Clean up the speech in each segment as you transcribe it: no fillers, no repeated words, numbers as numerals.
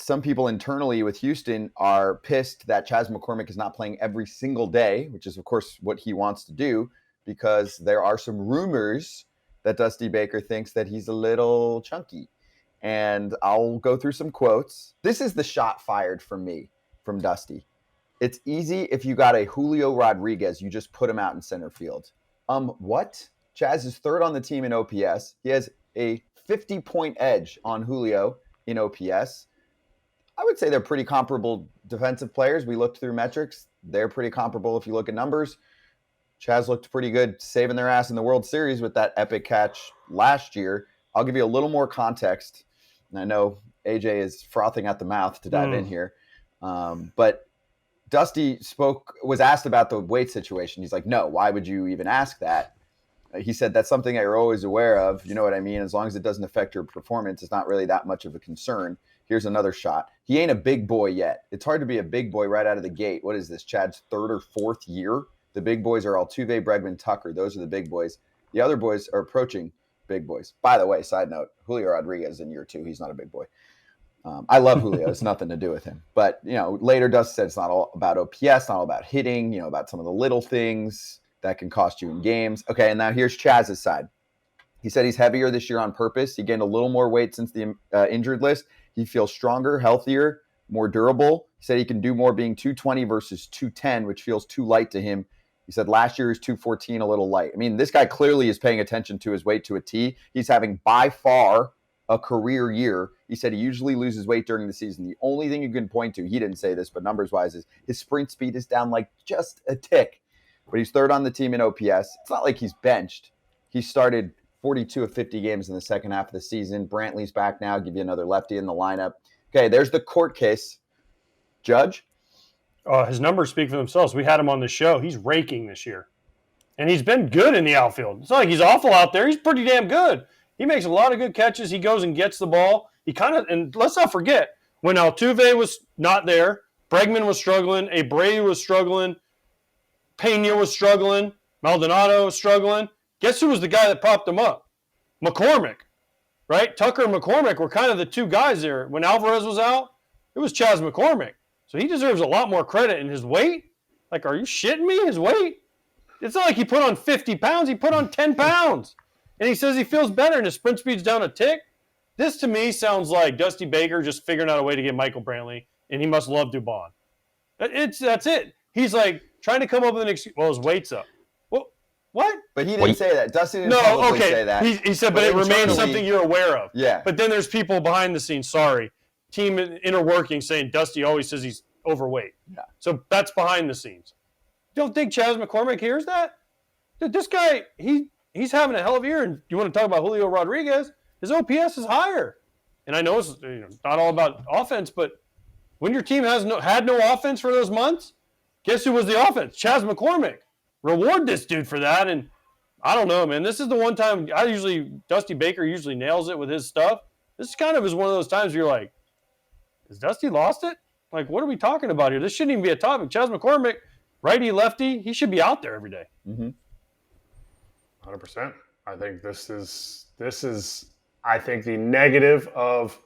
some people internally with Houston are pissed that Chas McCormick is not playing every single day, which is, of course, what he wants to do, because there are some rumors that Dusty Baker thinks that he's a little chunky. And I'll go through some quotes. This is the shot fired from me, from Dusty. It's easy if you got a Julio Rodriguez, you just put him out in center field. What? Chas is third on the team in OPS. He has a 50-point edge on Julio in OPS. I would say they're pretty comparable defensive players. We looked through metrics. They're pretty comparable if you look at numbers. Chas looked pretty good saving their ass in the World Series with that epic catch last year. I'll give you a little more context. And I know AJ is frothing at the mouth to dive in here. But Dusty was asked about the weight situation. He's like, no, why would you even ask that? He said, that's something that you're always aware of. You know what I mean? As long as it doesn't affect your performance, it's not really that much of a concern. Here's another shot. He ain't a big boy yet. It's hard to be a big boy right out of the gate. What is this, Chad's third or fourth year? The big boys are Altuve, Bregman, Tucker. Those are the big boys. The other boys are approaching big boys. By the way, side note, Julio Rodriguez in year 2. He's not a big boy. I love Julio. It's nothing to do with him. But, later Dusty said it's not all about OPS, not all about hitting, about some of the little things that can cost you in games. Okay, and now here's Chaz's side. He said he's heavier this year on purpose. He gained a little more weight since the injured list. He feels stronger, healthier, more durable. He said he can do more being 220 versus 210, which feels too light to him. He said last year he was 214, a little light. I mean, this guy clearly is paying attention to his weight to a T. He's having by far a career year. He said he usually loses weight during the season. The only thing you can point to, he didn't say this, but numbers-wise, is his sprint speed is down like just a tick. But he's third on the team in OPS. It's not like he's benched. He started 42 of 50 games in the second half of the season. Brantley's back now. Give you another lefty in the lineup. Okay, there's the court case. Judge? His numbers speak for themselves. We had him on the show. He's raking this year. And he's been good in the outfield. It's not like he's awful out there. He's pretty damn good. He makes a lot of good catches. He goes and gets the ball. And let's not forget, when Altuve was not there, Bregman was struggling, Abreu was struggling, Pena was struggling, Maldonado was struggling. Guess who was the guy that propped him up? McCormick, right? Tucker and McCormick were kind of the two guys there. When Alvarez was out, it was Chas McCormick. So he deserves a lot more credit. And his weight? Like, are you shitting me? His weight? It's not like he put on 50 pounds. He put on 10 pounds. And he says he feels better and his sprint speed's down a tick. This, to me, sounds like Dusty Baker just figuring out a way to get Michael Brantley, and he must love Dubon. That's it. He's like trying to come up with an excuse. Well, his weight's up. Well, what? But he didn't say that. Dusty didn't say that. He said, but it remains something you're aware of. Yeah. But then there's people behind the scenes, team inner working saying Dusty always says he's overweight. Yeah. So that's behind the scenes. You don't think Chas McCormick hears that? Dude, this guy, he's having a hell of a year. And you want to talk about Julio Rodriguez? His OPS is higher. And I know it's not all about offense, but when your team had no offense for those months, guess who was the offense? Chas McCormick. Reward this dude for that. And I don't know, man. This is the one time Dusty Baker usually nails it with his stuff. This kind of is one of those times where you're like, has Dusty lost it? Like, what are we talking about here? This shouldn't even be a topic. Chas McCormick, righty, lefty, he should be out there every day. Mm-hmm. 100%. I think this is I think the negative of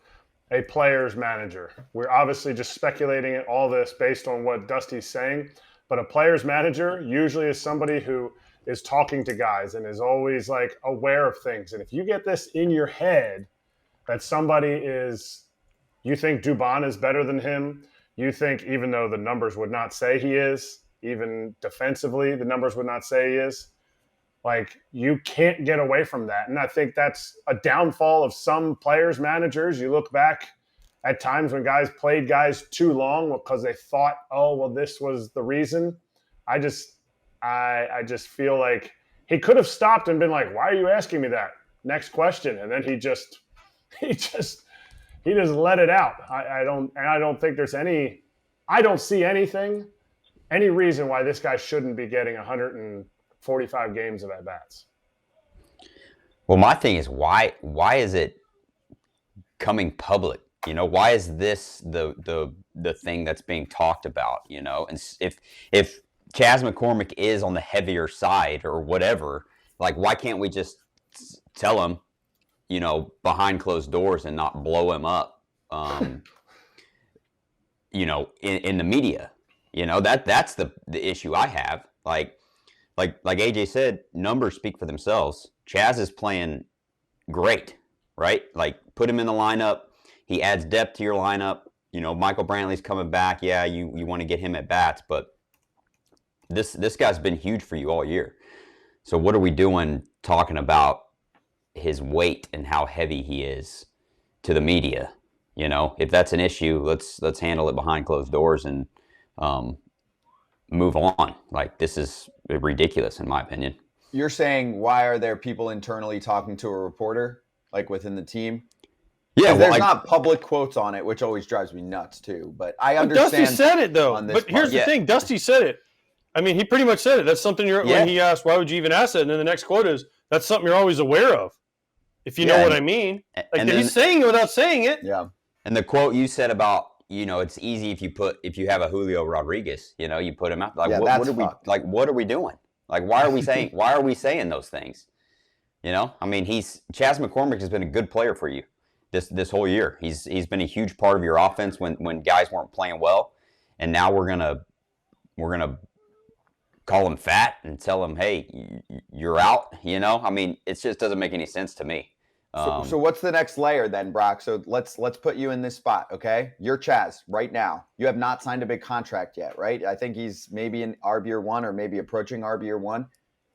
a player's manager. We're obviously just speculating at all this based on what Dusty's saying, but a player's manager usually is somebody who is talking to guys and is always like aware of things. And if you get this in your head that you think Dubon is better than him, you think even though the numbers would not say he is, even defensively the numbers would not say he is, like, you can't get away from that. And I think that's a downfall of some players, managers. You look back at times when guys played guys too long because they thought, oh, well, this was the reason. I just feel like he could have stopped and been like, why are you asking me that? Next question. And then he just let it out. I don't think there's I don't see any reason why this guy shouldn't be getting 145 games of at-bats. Well, my thing is, why is it coming public? Why is this the thing that's being talked about? And if Chas McCormick is on the heavier side or whatever, like, why can't we just tell him, behind closed doors and not blow him up? in the media. That's the issue I have. Like AJ said, numbers speak for themselves. Chas is playing great, right? Like, put him in the lineup. He adds depth to your lineup. Michael Brantley's coming back. Yeah, you want to get him at bats, but this guy's been huge for you all year. So what are we doing talking about his weight and how heavy he is to the media? If that's an issue, let's handle it behind closed doors and move on. Like, this is ridiculous in my opinion. You're saying, why are there people internally talking to a reporter, like within the team? Yeah, there's not public quotes on it, which always drives me nuts too. But I understand. Dusty said it though. But here's the thing: Dusty said it. I mean, he pretty much said it. That's something when he asked, "Why would you even ask that?" And then the next quote is, "That's something you're always aware of." If you know what I mean. Like, he's saying it without saying it. Yeah. And the quote you said about, it's easy if you have a Julio Rodriguez, you put him out. Like, what are we doing? Like, why are we saying those things? I mean, Chas McCormick has been a good player for you this whole year. He's been a huge part of your offense when guys weren't playing well, and now we're gonna call him fat and tell him, hey, you're out. I mean, it just doesn't make any sense to me. So what's the next layer then, Brock? So let's put you in this spot, okay? You're Chas right now. You have not signed a big contract yet, right? I think he's maybe in RB1 or maybe approaching RB1.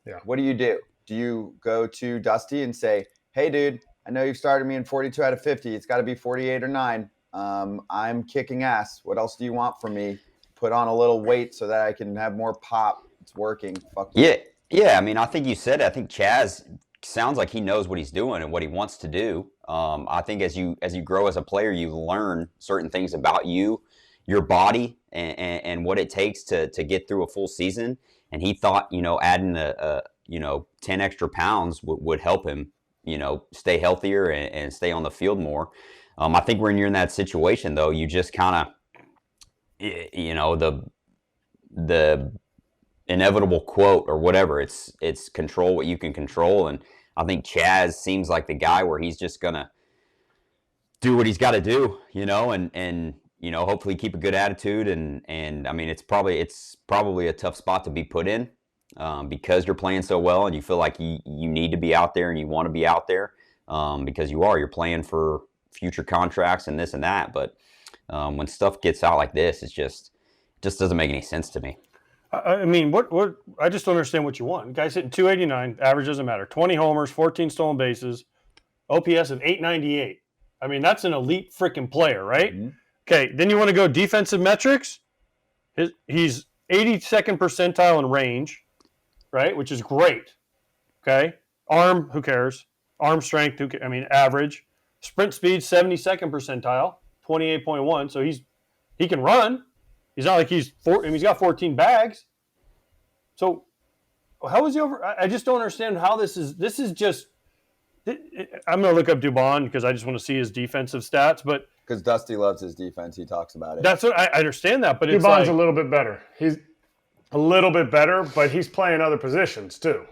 Yeah. What do? Do you go to Dusty and say, hey, dude, I know you've started me in 42 out of 50. It's got to be 48 or 9. I'm kicking ass. What else do you want from me? Put on a little weight so that I can have more pop. It's working. Fuck you. Yeah. I mean, I think you said it. I think Chas sounds like he knows what he's doing and what he wants to do. I think as you grow as a player, you learn certain things about your body and what it takes to get through a full season. And he thought, adding 10 extra pounds would help him, stay healthier and stay on the field more. I think when you're in that situation, though, you just kind of, the inevitable quote or whatever, it's control what you can control. And I think Chas seems like the guy where he's just gonna do what he's got to do, and hopefully keep a good attitude. And I mean, it's probably a tough spot to be put in because you're playing so well and you feel like you need to be out there and you want to be out there because you're playing for future contracts and this and that. But when stuff gets out like this, it just doesn't make any sense to me. I mean, what? I just don't understand what you want. Guy's hitting 289, average doesn't matter. 20 homers, 14 stolen bases, OPS of 898. I mean, that's an elite freaking player, right? Mm-hmm. Okay, then you want to go defensive metrics. He's 82nd percentile in range, right? Which is great. Okay, arm, who cares? Arm strength, average. Sprint speed, 72nd percentile, 28.1. So he can run. He's not like he's got 14 bags. So how is he over? I just don't understand how this is. This is just. I'm going to look up Dubon because I just want to see his defensive stats. But because Dusty loves his defense, he talks about it. That's what I understand that. But Dubon's a little bit better. He's a little bit better, but he's playing other positions too.